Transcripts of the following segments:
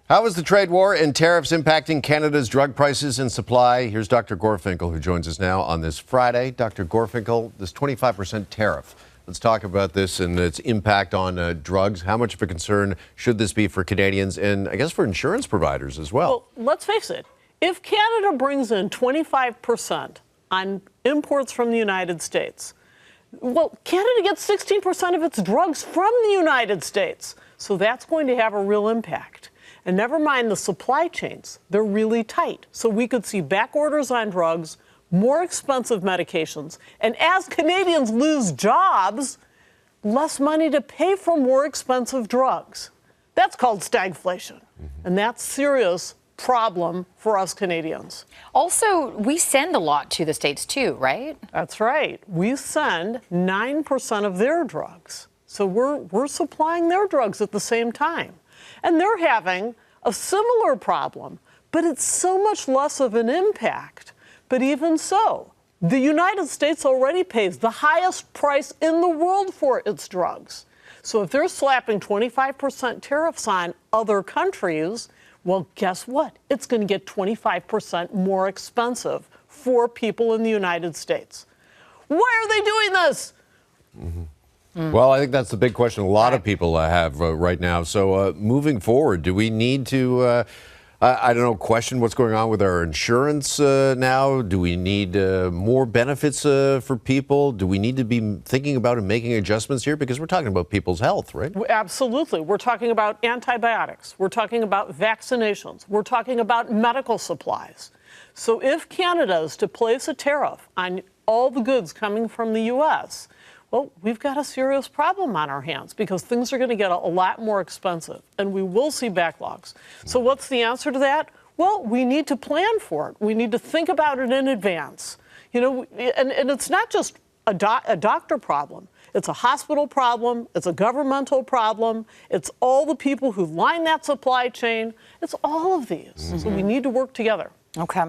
How is the trade war and tariffs impacting Canada's drug prices and supply? Here's Dr. Gorfinkel, who joins us now on this Friday. Dr. Gorfinkel, this 25% tariff. Let's talk about this and its impact on drugs. How much of a concern should this be for Canadians and, I guess, for insurance providers as well? Well, let's face it. If Canada brings in 25% on imports from the United States, well, Canada gets 16% of its drugs from the United States. So that's going to have a real impact. And never mind the supply chains. They're really tight. So we could see back orders on drugs, more expensive medications, and as Canadians lose jobs, less money to pay for more expensive drugs. That's called stagflation. And that's serious problem for us Canadians. Also, we send a lot to the States too, right? That's right. We send 9% of their drugs. So we're supplying their drugs at the same time. And they're having a similar problem, but it's so much less of an impact. But even so, the United States already pays the highest price in the world for its drugs. So if they're slapping 25% tariffs on other countries, well, guess what? It's going to get 25% more expensive for people in the United States. Why are they doing this? Well, I think that's the big question a lot of people have right now. So moving forward, do we need to, I don't know, question what's going on with our insurance now? Do we need more benefits for people? Do we need to be thinking about and making adjustments here? Because we're talking about people's health, right? Absolutely. We're talking about antibiotics. We're talking about vaccinations. We're talking about medical supplies. So if Canada is to place a tariff on all the goods coming from the U.S., well, we've got a serious problem on our hands because things are going to get a lot more expensive and we will see backlogs. So what's the answer to that? Well, we need to plan for it. We need to think about it in advance. You know, and it's not just a doctor problem. It's a hospital problem. It's a governmental problem. It's all the people who line that supply chain. It's all of these. So we need to work together. Okay.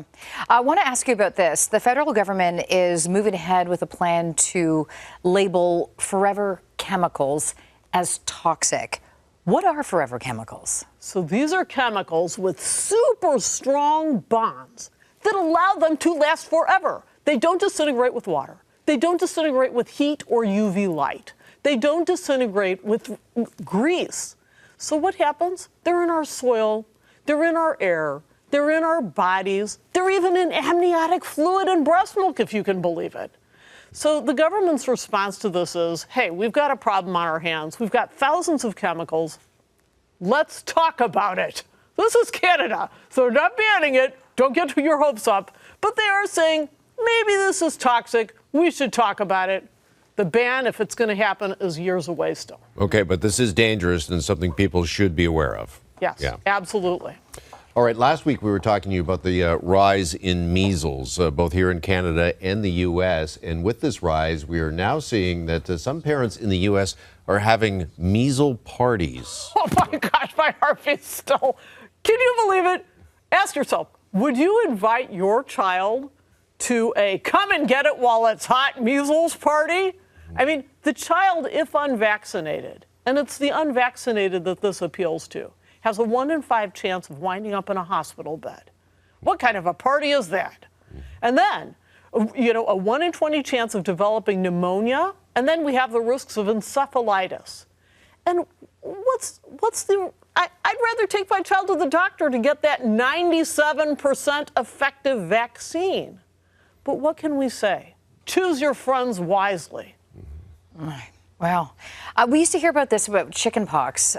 I want to ask you about this. The federal government is moving ahead with a plan to label forever chemicals as toxic. What are forever chemicals? So these are chemicals with super strong bonds that allow them to last forever. They don't disintegrate with water. They don't disintegrate with heat or UV light. They don't disintegrate with grease. So what happens? They're in our soil. They're in our air. They're in our bodies. They're even in amniotic fluid and breast milk, if you can believe it. So the government's response to this is, hey, we've got a problem on our hands. We've got thousands of chemicals. Let's talk about it. This is Canada, so they're not banning it. Don't get your hopes up. But they are saying, maybe this is toxic. We should talk about it. The ban, if it's going to happen, is years away still. Okay, but this is dangerous and something people should be aware of. Yes, absolutely. All right, last week we were talking to you about the rise in measles, both here in Canada and the U.S. And with this rise, we are now seeing that some parents in the U.S. are having measles parties. Oh my gosh, my heart beats still. Can you believe it? Ask yourself, would you invite your child to a come and get it while it's hot measles party? I mean, the child, if unvaccinated, and it's the unvaccinated that this appeals to, has a 1 in 5 chance of winding up in a hospital bed. What kind of a party is that? And then, you know, a 1 in 20 chance of developing pneumonia, and then we have the risks of encephalitis. And I'd rather take my child to the doctor to get that 97% effective vaccine. But what can we say? Choose your friends wisely. Well, we used to hear about this about chickenpox.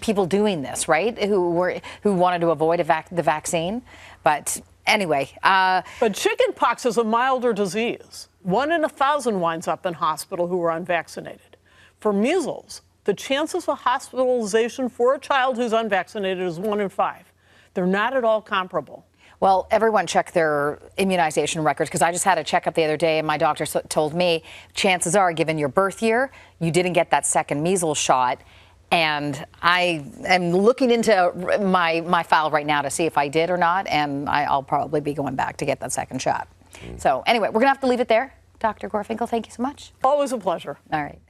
People doing this, right? Who wanted to avoid the vaccine, but anyway. But chickenpox is a milder disease. 1 in 1,000 winds up in hospital who are unvaccinated. For measles, the chances of hospitalization for a child who's unvaccinated is 1 in 5. They're not at all comparable. Well, everyone check their immunization records, because I just had a checkup the other day and my doctor told me chances are, given your birth year, you didn't get that second measles shot. And I am looking into my file right now to see if I did or not, and I'll probably be going back to get that second shot. So anyway, we're going to have to leave it there. Dr. Gorfinkel, thank you so much. Always a pleasure. All right.